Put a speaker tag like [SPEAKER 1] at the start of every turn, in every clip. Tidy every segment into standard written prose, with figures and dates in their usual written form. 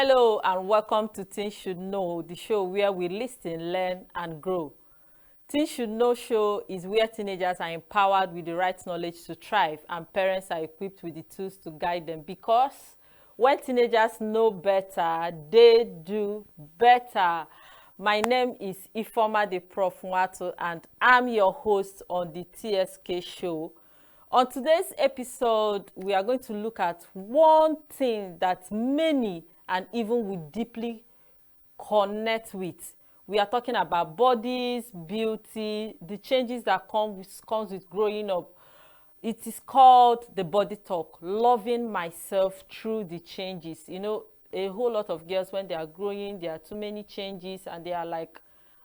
[SPEAKER 1] Hello and welcome to Teens Should Know, the show where we listen, learn and grow. Teens Should Know show is where teenagers are empowered with the right knowledge to thrive and parents are equipped with the tools to guide them, because when teenagers know better, they do better. My name is Ifoma the Prof Nwato and I'm your host on the TSK show. On today's episode, we are going to look at one thing that many and even we deeply connect with. We are talking about bodies, beauty, the changes that comes with growing up. It is called the body talk, loving myself through the changes. You know, a whole lot of girls, when they are growing, there are too many changes and they are like,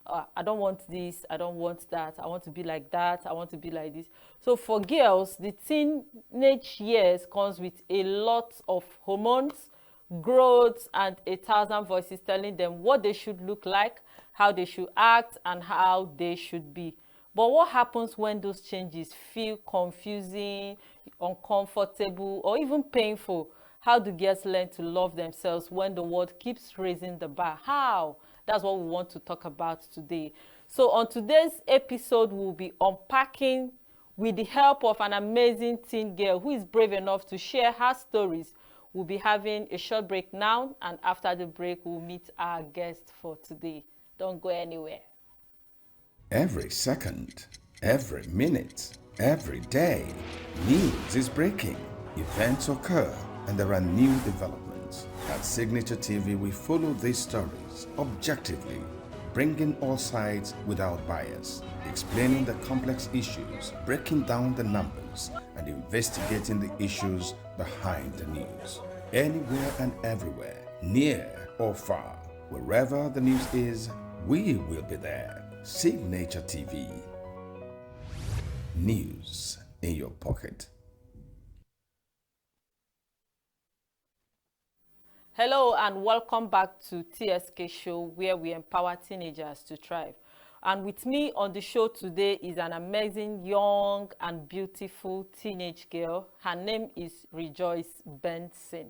[SPEAKER 1] I don't want this, I don't want that, I want to be like that, I want to be like this. So for girls, the teenage years comes with a lot of hormones, growth, and 1,000 voices telling them what they should look like, how they should act, and how they should be. But what happens when those changes feel confusing, uncomfortable, or even painful? How do girls learn to love themselves when the world keeps raising the bar? How? That's what we want to talk about today. So on today's episode, we'll be unpacking with the help of an amazing teen girl who is brave enough to share her stories. We'll be having a short break now, and after the break, we'll meet our guest for today. Don't go anywhere.
[SPEAKER 2] Every second, every minute, every day, news is breaking. Events occur and there are new developments. At Signature TV, we follow these stories objectively, bringing all sides without bias, explaining the complex issues, breaking down the numbers, and investigating the issues behind the news. Anywhere and everywhere, near or far, wherever the news is, we will be there. Signature TV. News in your pocket.
[SPEAKER 1] Hello and welcome back to TSK show, where we empower teenagers to thrive. And with me on the show today is an amazing young and beautiful teenage girl. Her name is Rejoice Benson.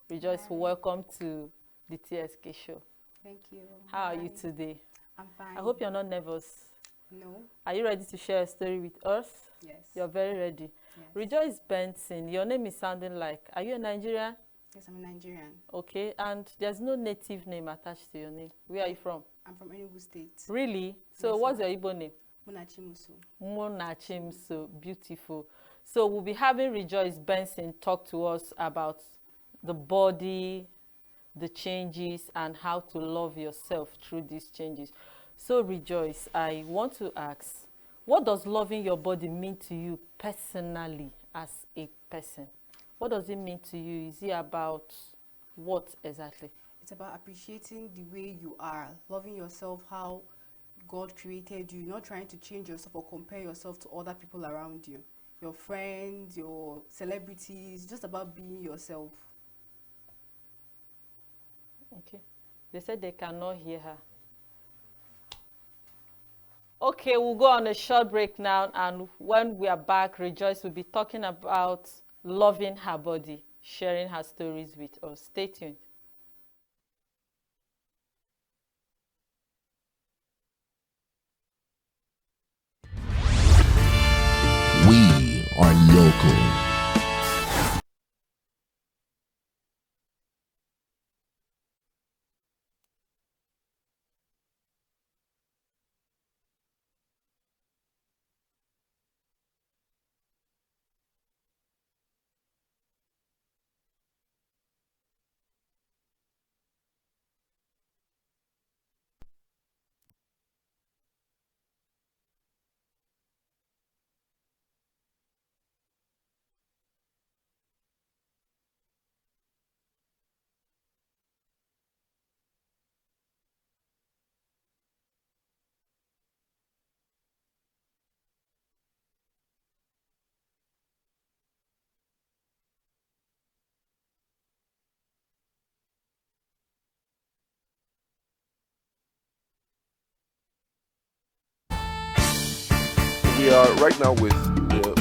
[SPEAKER 1] Rejoice,
[SPEAKER 3] Hi.
[SPEAKER 1] welcome to the TSK show.
[SPEAKER 3] Thank you.
[SPEAKER 1] How are
[SPEAKER 3] Hi.
[SPEAKER 1] you today?
[SPEAKER 3] I'm fine.
[SPEAKER 1] I hope you're not nervous.
[SPEAKER 3] No.
[SPEAKER 1] Are you ready to share a story with us?
[SPEAKER 3] Yes.
[SPEAKER 1] You're very ready.
[SPEAKER 3] Yes.
[SPEAKER 1] Rejoice Benson, your name is sounding like, are you a Nigerian?
[SPEAKER 3] Yes, I'm a Nigerian.
[SPEAKER 1] Okay, and there's no native name attached to your name. Where are you from?
[SPEAKER 3] I'm from Enugu State.
[SPEAKER 1] Really? So
[SPEAKER 3] Yes,
[SPEAKER 1] what's
[SPEAKER 3] ma'am.
[SPEAKER 1] your Igbo name?
[SPEAKER 3] Munachimusu.
[SPEAKER 1] Monachim, so beautiful. So we'll be having Rejoice Benson talk to us about the body, the changes, and how to love yourself through these changes. So Rejoice, I want to ask, what does loving your body mean to you personally as a person? What does it mean to you? Is it about what exactly?
[SPEAKER 3] It's about appreciating the way you are, loving yourself, how God created you, not trying to change yourself or compare yourself to other people around you, your friends, your celebrities, just about being yourself.
[SPEAKER 1] Okay. They said they cannot hear her. Okay, we'll go on a short break now, and when we are back, Rejoice will be talking about loving her body, sharing her stories with us. Stay tuned.
[SPEAKER 4] We are local.
[SPEAKER 5] We are right now with the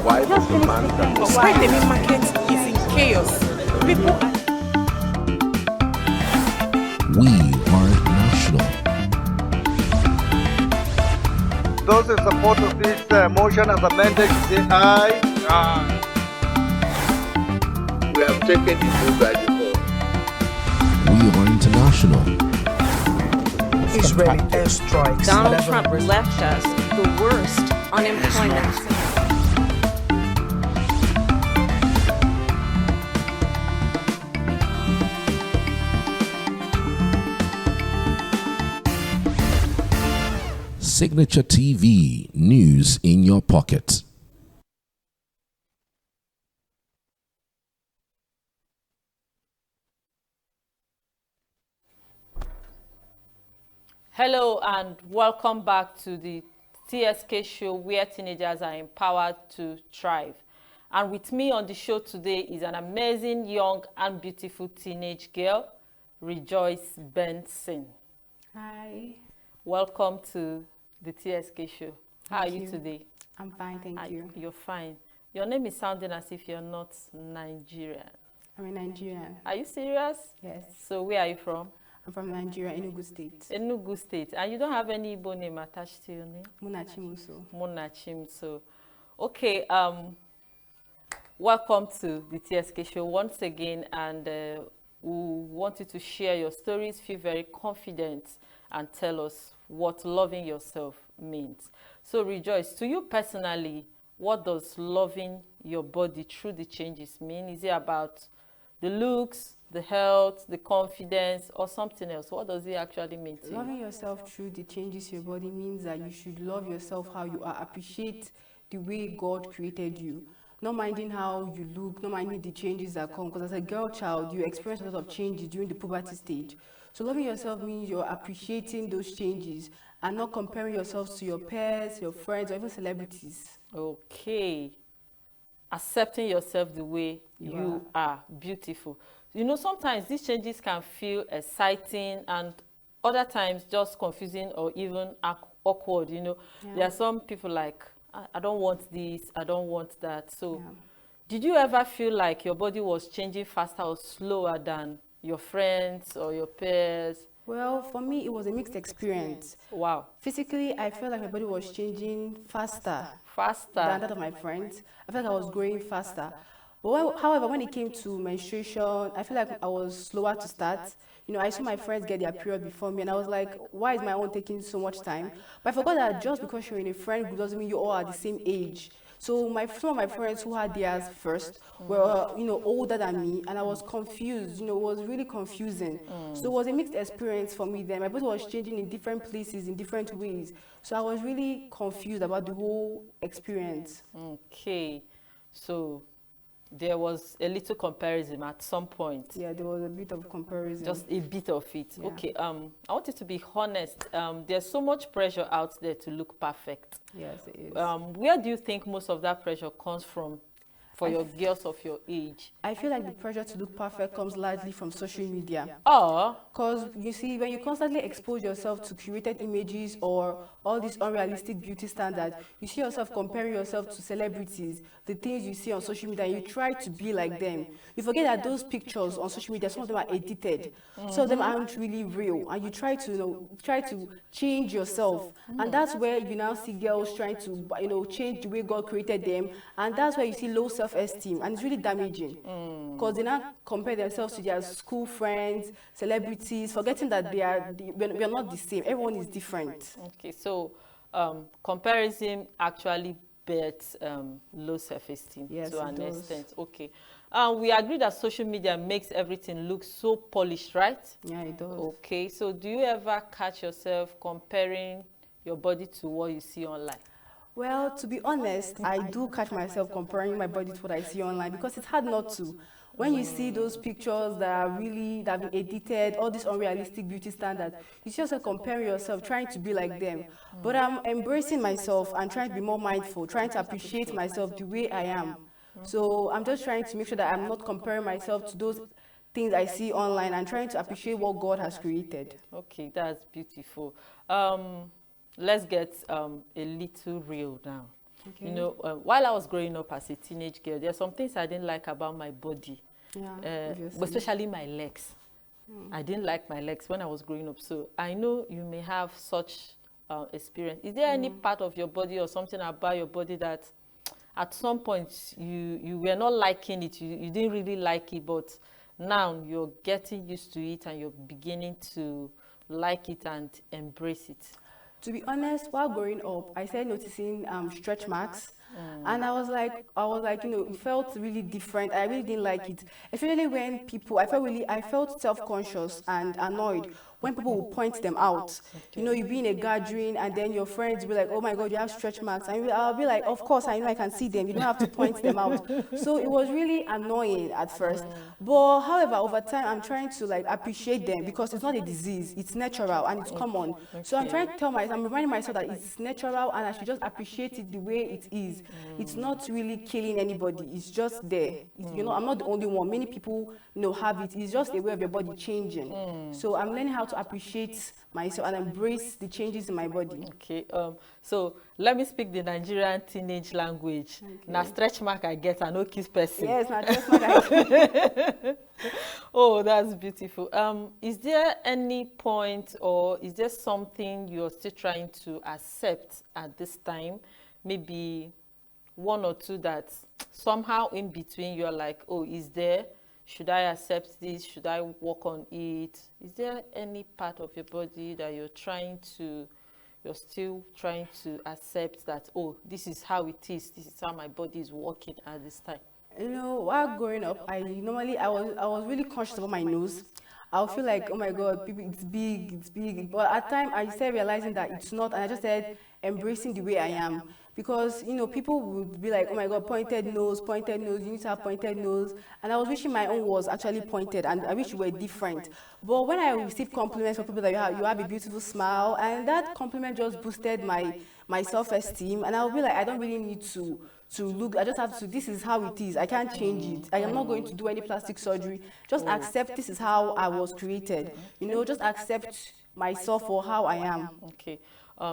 [SPEAKER 5] wife of the man that was
[SPEAKER 6] Why the main market is in chaos. People are
[SPEAKER 4] We are national.
[SPEAKER 6] Those in support of this motion as amended, say aye.
[SPEAKER 5] Aye. We have taken the vote by default.
[SPEAKER 4] We are international.
[SPEAKER 7] Israeli airstrikes.
[SPEAKER 8] Donald Trump left us the worst unemployment.
[SPEAKER 4] Signature TV, news in your pocket.
[SPEAKER 1] Hello and welcome back to the TSK show where teenagers are empowered to thrive. And with me on the show today is an amazing young and beautiful teenage girl, Rejoice Benson.
[SPEAKER 3] Hi.
[SPEAKER 1] Welcome to the TSK show. How are you today?
[SPEAKER 3] I'm fine, thank you.
[SPEAKER 1] You're fine. Your name is sounding as if you're not Nigerian.
[SPEAKER 3] I'm a Nigerian.
[SPEAKER 1] Are you serious?
[SPEAKER 3] Yes.
[SPEAKER 1] So where are you from?
[SPEAKER 3] I'm from Nigeria, Enugu State.
[SPEAKER 1] Enugu State. And you don't have any Igbo name attached to your name?
[SPEAKER 3] Munachimuso.
[SPEAKER 1] Munachim. Okay, welcome to the TSK show once again, and we want you to share your stories, feel very confident, and tell us what loving yourself means. So Rejoice, to you personally, what does loving your body through the changes mean? Is it about the looks, the health, the confidence, or something else? What does it actually mean to you?
[SPEAKER 3] Loving yourself through the changes to your body means that you should love yourself how you are, appreciate the way God created you. Not minding how you look, not minding the changes that come. Because as a girl child, you experience a lot of changes during the puberty stage. So loving yourself means you're appreciating those changes and not comparing yourself to your peers, your friends, or even celebrities.
[SPEAKER 1] Okay. Accepting yourself the way you are. Beautiful. You know, sometimes these changes can feel exciting and other times just confusing or even awkward, you know.
[SPEAKER 3] Yeah.
[SPEAKER 1] There are some people like, I don't want this, I don't want that. So did you ever feel like your body was changing faster or slower than your friends or your peers?
[SPEAKER 3] Well, for me, it was a mixed experience.
[SPEAKER 1] Wow.
[SPEAKER 3] Physically, I felt like my body was changing faster
[SPEAKER 1] Faster.
[SPEAKER 3] than that of my friends. I felt like I was growing faster. But however, when it came to menstruation, I feel like I was slower to start. You know, I saw my friends get their period before me, and I was like, why is my own taking so much time? But I forgot that just because you're in a friend group doesn't mean you all are the same age. So some of my friends who had theirs first were, you know, older than me, and I was confused. You know, it was really confusing. So it was a mixed experience for me then. My body was changing in different places, in different ways. So I was really confused about the whole experience.
[SPEAKER 1] Okay. So there was a little comparison at some point.
[SPEAKER 3] Yeah, there was a bit of comparison.
[SPEAKER 1] Just a bit of it.
[SPEAKER 3] Yeah.
[SPEAKER 1] Okay. I want you to be honest. There's so much pressure out there to look perfect.
[SPEAKER 3] Yes, it is.
[SPEAKER 1] Where do you think most of that pressure comes from for your girls of your age?
[SPEAKER 3] I feel like the pressure to look perfect comes largely from social media.
[SPEAKER 1] Oh,
[SPEAKER 3] Because you see, when you constantly expose yourself to curated images or all these unrealistic beauty standards, you see yourself comparing yourself to celebrities, the things you see on social media, and you try to be like them. You forget that those pictures on social media, some of them are edited, some of them aren't really real, and you try to, try to change yourself, and that's where you now see girls trying to, change the way God created them, and that's where you see low self-esteem, and it's really damaging, because they now compare themselves to their school friends, celebrities, forgetting that we are not the same. Everyone is different.
[SPEAKER 1] okay. So comparison actually births low self-esteem
[SPEAKER 3] Yes,
[SPEAKER 1] to
[SPEAKER 3] it
[SPEAKER 1] an
[SPEAKER 3] does.
[SPEAKER 1] extent. Okay. We agree that social media makes everything look so polished, right?
[SPEAKER 3] Yeah, it does.
[SPEAKER 1] Okay. So do you ever catch yourself comparing your body to what you see online?
[SPEAKER 3] Well, to be honest, I do catch myself comparing my body to what I see online because it's hard not to. When you see those pictures that have been edited, all these unrealistic beauty standards, you see yourself comparing yourself, trying to be like them. But I'm embracing myself and trying to be more mindful, trying to appreciate myself the way I am. So I'm just trying to make sure that I'm not comparing myself to those things I see online and trying to appreciate what God has created.
[SPEAKER 1] Okay, that's beautiful. Let's get a little real now.
[SPEAKER 3] Okay.
[SPEAKER 1] You know, while I was growing up as a teenage girl, there are some things I didn't like about my body,
[SPEAKER 3] Yeah, obviously.
[SPEAKER 1] especially my legs. I didn't like my legs when I was growing up. So I know you may have such experience. Is there any part of your body or something about your body that at some point you were not liking it, you didn't really like it, but now you're getting used to it and you're beginning to like it and embrace it?
[SPEAKER 3] To be honest, while growing up, I started noticing stretch marks, and I was like, it felt really different. I really didn't like it, especially when people. I felt self-conscious and annoyed when people would point them out. You be in a gathering, and then your friends will be like, "Oh my God, you have stretch marks," and I'll be like, "Of course, I know, I can see them. You don't have to point them out." So it was really annoying at first, but however, over time, I'm trying to like appreciate them because it's not a disease; it's natural and it's common. So I'm trying to I'm reminding myself that it's natural and I should just appreciate it the way it is. It's not really killing anybody. It's just there. I'm not the only one. Many people, have it. It's just a way of your body changing. So I'm learning how to appreciate myself and embrace the changes in my body.
[SPEAKER 1] Okay. So let me speak the Nigerian teenage language. Okay. Now stretch mark I get, I no kiss person.
[SPEAKER 3] Yes, now stretch mark I get.
[SPEAKER 1] Oh, that's beautiful. Is there any point or is there something you're still trying to accept at this time? Maybe one or two that somehow in between you're like, oh, should I accept this? Should I work on it? Is there any part of your body that you're still trying to accept that, oh, this is how it is. This is how my body is working at this time?
[SPEAKER 3] While growing up, I was really conscious about my nose. I'll feel like, oh my God, people, it's big. But at times, I started realizing that it's not, and I just started embracing the way I am. Because, people would be like, oh my God, pointed nose, you need to have pointed nose. And I was wishing my own was actually pointed, and I wish you were different. But when I received compliments from people that you have a beautiful smile, and that compliment just boosted my self-esteem, and I'll be like, I don't really need to look, I just have to, this is how it is, I can't change it. I am not going to do any plastic surgery. Just accept this is how I was created. Just accept myself for how I am.
[SPEAKER 1] Okay.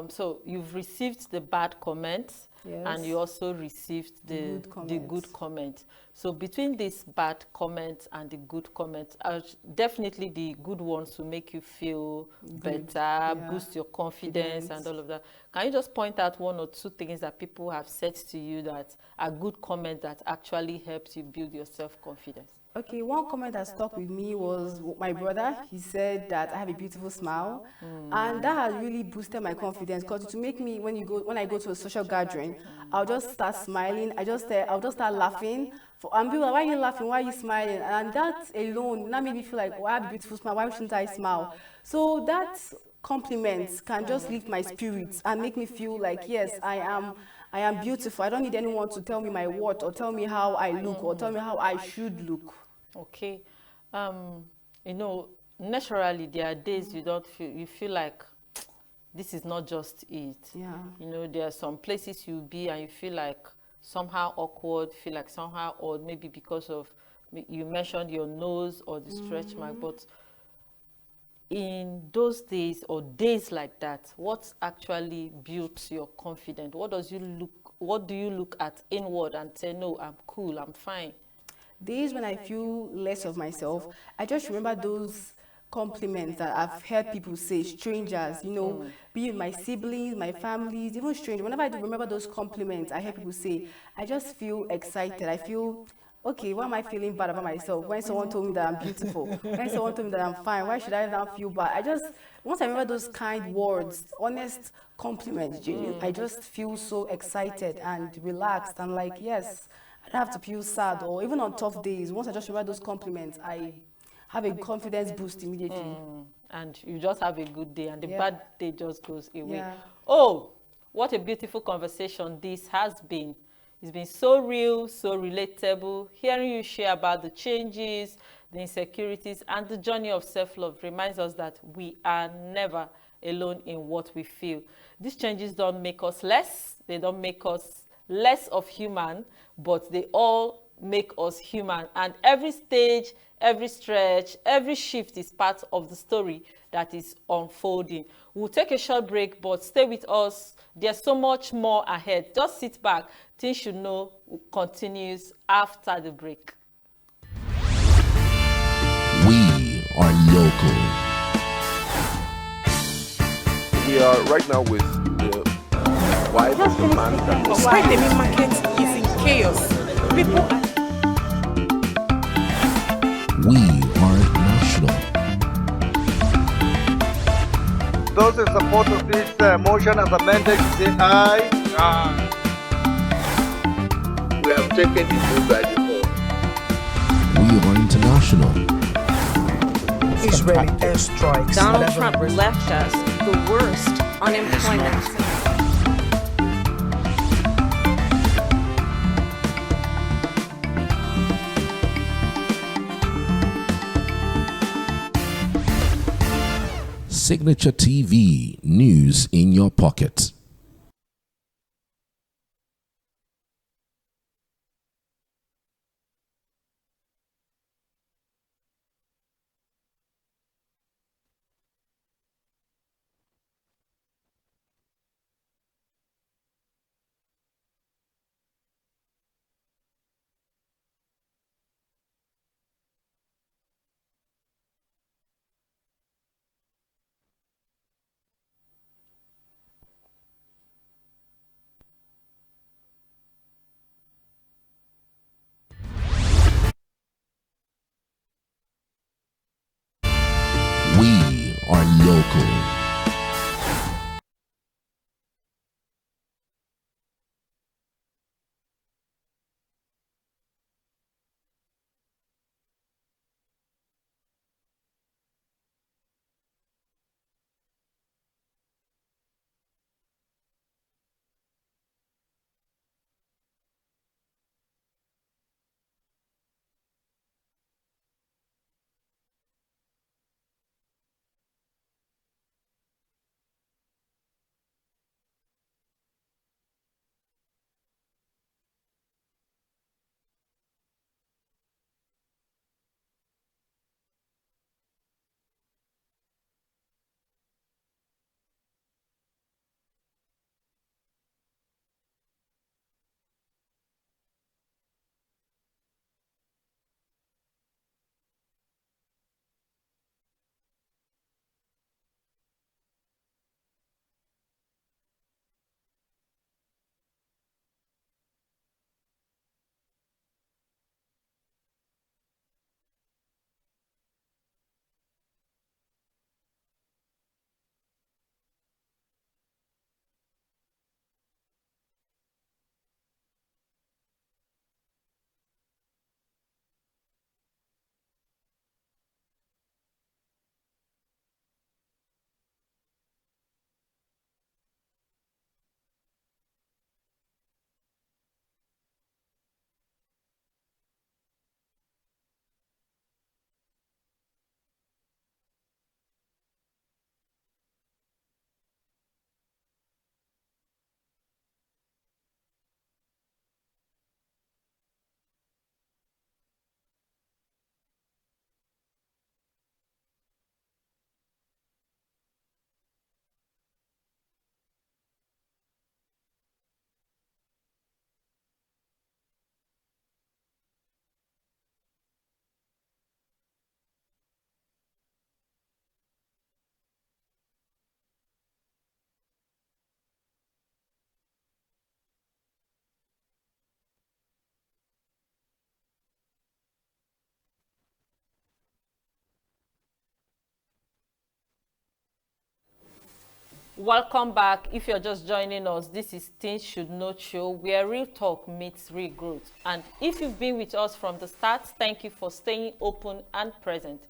[SPEAKER 1] So you've received the bad comments, yes, and you also received the good comments. So between these bad comments and the good comments, definitely the good ones will make you feel better, boost your confidence and all of that. Can you just point out one or two things that people have said to you that are good comments that actually helped you build your self-confidence?
[SPEAKER 3] Okay, one comment that stuck with me was my brother. He said that I have a beautiful smile, and that has really boosted my confidence. Because to make me, when I go to a social gathering, I'll just start smiling. I'll just start laughing. And people are like, why are you laughing? Why are you smiling? And that alone now made me feel like, oh, I have a beautiful smile. Why shouldn't I smile? So that compliment can just lift my spirits and make me feel like, yes, I am beautiful. I don't need anyone to tell me my worth or tell me how I look or tell me how I should look.
[SPEAKER 1] Okay. Naturally there are days you feel like this is not just it.
[SPEAKER 3] Yeah.
[SPEAKER 1] There are some places you'll be and you feel like somehow awkward, feel like somehow odd, maybe because of, you mentioned your nose or the stretch mark, but in those days or days like that, what actually builds your confidence? What do you look at inward and say, no, I'm cool, I'm fine?
[SPEAKER 3] Days when I feel less of myself, I just remember those compliments that I've heard people say, strangers, be it my siblings, my families, even strangers. Whenever I do remember those compliments I hear people say, I just feel excited. I feel, okay, why am I feeling bad about myself? When someone told me that I'm beautiful, when someone told me that I'm fine, why should I now feel bad? Once I remember those kind words, honest compliments, I just feel so excited and relaxed. I'm like, yes, I don't have to feel sad. Or even on tough days, once I just remember those compliments, I have a confidence boost immediately.
[SPEAKER 1] And you just have a good day, and the bad day just goes away.
[SPEAKER 3] Yeah.
[SPEAKER 1] Oh, what a beautiful conversation this has been. It's been so real, so relatable. Hearing you share about the changes, the insecurities, and the journey of self-love reminds us that we are never alone in what we feel. These changes don't make us less. They don't make us less of human, but they all make us human. And every stage, every stretch, every shift is part of the story that is unfolding. We'll take a short break, but stay with us. There's so much more ahead. Just sit back. Things You Should Know continues after the break.
[SPEAKER 4] We are local.
[SPEAKER 5] We are right now with the wife of the man that was
[SPEAKER 7] Why the meat market is in chaos. People are
[SPEAKER 4] We are national.
[SPEAKER 6] Those in support of this motion as amended, say aye.
[SPEAKER 5] we have taken the vote by default.
[SPEAKER 4] We are international.
[SPEAKER 7] Israeli airstrikes.
[SPEAKER 8] Donald Trump left us the worst unemployment.
[SPEAKER 4] Signature TV, news in your pocket. We are local.
[SPEAKER 1] Welcome back. If you're just joining us, this is Things Should Know Show, where real talk meets real growth. And if you've been with us from the start, thank you for staying open and present.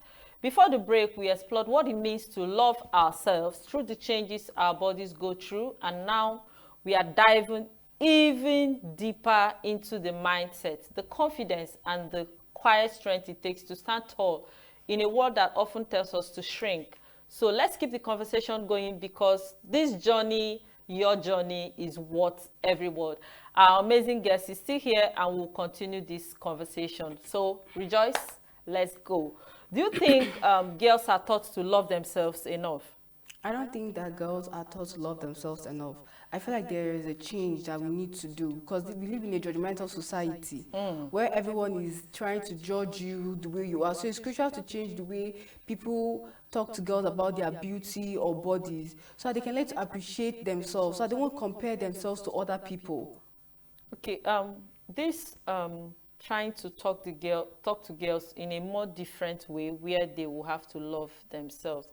[SPEAKER 1] Before the break, we explored what it means to love ourselves through the changes our bodies go through. And now we are diving even deeper into the mindset, the confidence, and the quiet strength it takes to stand tall in a world that often tells us to shrink. So let's keep the conversation going, because this journey, your journey, is worth every word. Our amazing guest is still here and we'll continue this conversation. So Rejoice, let's go. Do you think girls are taught to love themselves enough?
[SPEAKER 3] I don't think that girls are taught to love themselves enough. I feel like there is a change that we need to do because we live in a judgmental society where everyone is trying to judge you the way you are. So it's crucial to change the way people talk to girls about their beauty or bodies so that they can learn to appreciate themselves, so that they won't compare themselves to other people.
[SPEAKER 1] Okay, this trying to talk to girls in a more different way where they will have to love themselves.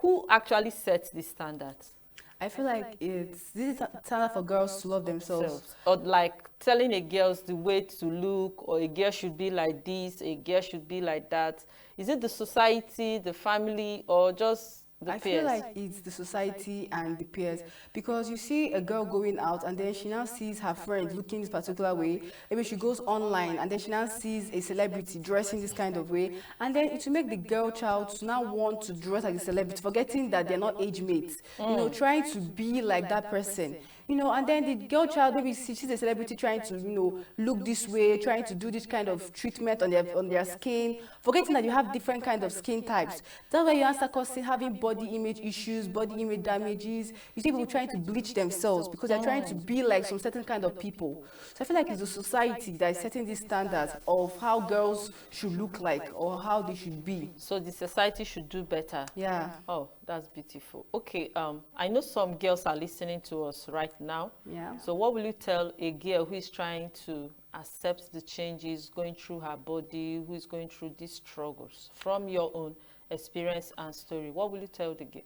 [SPEAKER 1] Who actually sets the standards?
[SPEAKER 3] I feel like this is a standard for girls to love themselves.
[SPEAKER 1] Or like telling a girl the way to look, or a girl should be like this, a girl should be like that. Is it the society, the family, or just the peers?
[SPEAKER 3] I feel like it's the society and the peers, because you see a girl going out and then she now sees her friend looking this particular way. Maybe she goes online and then she now sees a celebrity dressing this kind of way, and then it will make the girl child to now want to dress like a celebrity, forgetting that they're not age mates. You know, trying to be like that person. You know, and then the girl child maybe she's a celebrity trying to, you know, look this way, trying to do this kind of treatment on their skin, forgetting that you have different kind of skin types. That's why you answer causing having body image issues, body image damages. You see people trying to bleach themselves because they're trying to be like some certain kind of people. So I feel like it's the society that is setting these standards of how girls should look like or how they should be.
[SPEAKER 1] So the society should do better.
[SPEAKER 3] Yeah.
[SPEAKER 1] Oh, that's beautiful. Okay, I know some girls are listening to us right now.
[SPEAKER 3] Yeah.
[SPEAKER 1] So what will you tell a girl who is trying to accept the changes, going through her body, who is going through these struggles, from your own experience and story? What will you tell the girl?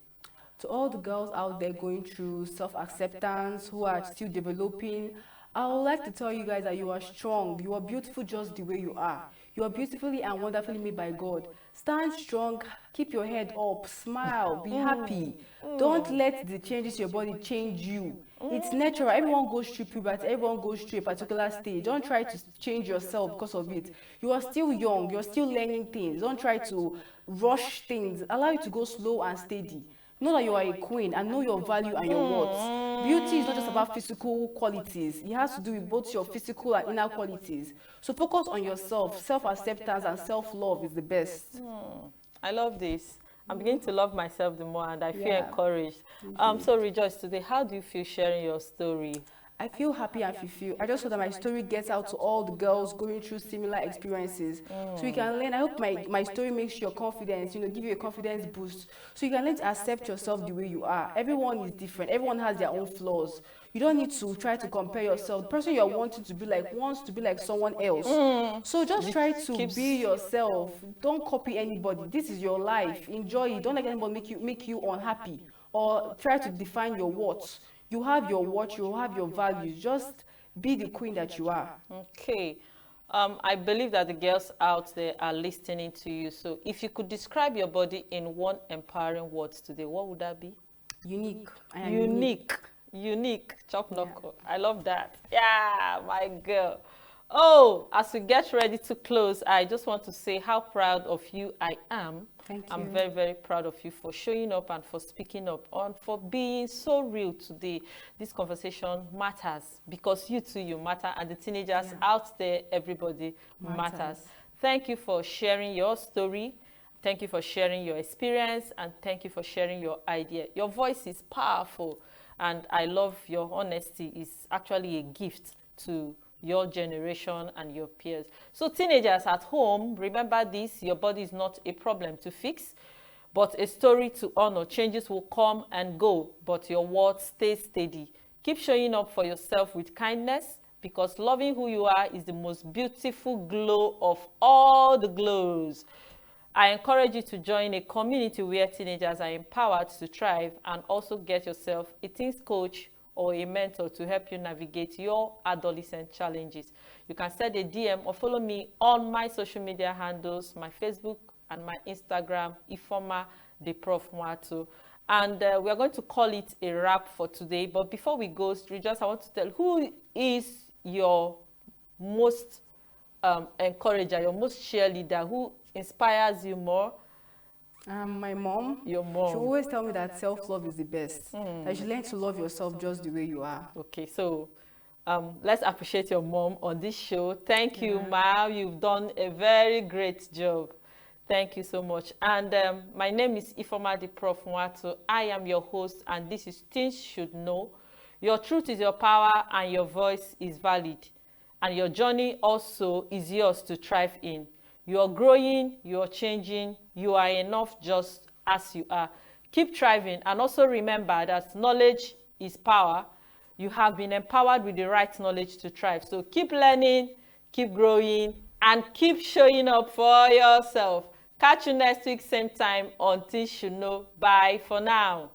[SPEAKER 3] To all the girls out there going through self-acceptance, who are still developing, I would like to tell you guys that you are strong. You are beautiful just the way you are. You are beautifully and wonderfully made by God. Stand strong, keep your head up, smile, be happy. Don't let the changes to your body change you. It's natural. Everyone goes through puberty. Everyone goes through a particular stage. Don't try to change yourself because of it. You are still young. You're still learning things. Don't try to rush things. Allow it to go slow and steady. Know that you are a queen and know your value and your worth. Beauty is not just about physical qualities. It has to do with both your physical and inner qualities. So focus on yourself. Self-acceptance and self-love is the best.
[SPEAKER 1] I love this. I'm beginning to love myself the more, and I feel encouraged. So Rejoice, today, how do you feel sharing your story?
[SPEAKER 3] I feel happy and fulfilled. I just hope that my story gets out to all the girls going through similar experiences. So you can learn. I hope my story makes your confidence, give you a confidence boost. So you can learn to accept yourself the way you are. Everyone is different. Everyone has their own flaws. You don't need to try to compare yourself. The person you're wanting to be like wants to be like someone else. So just try to be yourself. Don't copy anybody. This is your life. Enjoy it. Don't let anybody make you unhappy or try to define your worth. You have your worth, you have your values. Just be the queen that you are.
[SPEAKER 1] Okay. I believe that the girls out there are listening to you. So if you could describe your body in one empowering word today, what would that be?
[SPEAKER 3] Unique. I am
[SPEAKER 1] Unique. Chop knuckle. I love that. Yeah, my girl. Oh, as we get ready to close, I just want to say how proud of you I am.
[SPEAKER 3] Thank you.
[SPEAKER 1] I'm very, very proud of you for showing up and for speaking up and for being so real today. This conversation matters because you too, you matter, and the teenagers out there, everybody matters. Thank you for sharing your story. Thank you for sharing your experience, and thank you for sharing your idea. Your voice is powerful, and I love your honesty. It's actually a gift to your generation and your peers. So teenagers at home, remember this: your body is not a problem to fix, but a story to honor. Changes will come and go, but your words stay steady. Keep showing up for yourself with kindness, because loving who you are is the most beautiful glow of all the glows. I encourage you to join a community where teenagers are empowered to thrive, and also get yourself a teens coach or a mentor to help you navigate your adolescent challenges. You can send a DM or follow me on my social media handles, my Facebook and my Instagram, Ifoma the Prof Mwatu. And we are going to call it a wrap for today. But before we go, Rejoice, I want to tell, who is your most encourager, your most cheerleader, who inspires you more?
[SPEAKER 3] My mom.
[SPEAKER 1] Your mom.
[SPEAKER 3] She always tell me that self-love is the best. That you should learn to love yourself just the way you are.
[SPEAKER 1] Okay, so let's appreciate your mom on this show. Thank you, Ma. You've done a very great job. Thank you so much. And my name is Ifoma the Prof. Nwato. I am your host, and this is Things Should Know. Your truth is your power, and your voice is valid. And your journey also is yours to thrive in. You are growing, you are changing, you are enough just as you are. Keep thriving, and also remember that knowledge is power. You have been empowered with the right knowledge to thrive. So keep learning, keep growing, and keep showing up for yourself. Catch you next week, same time on Things Should Know. Bye for now.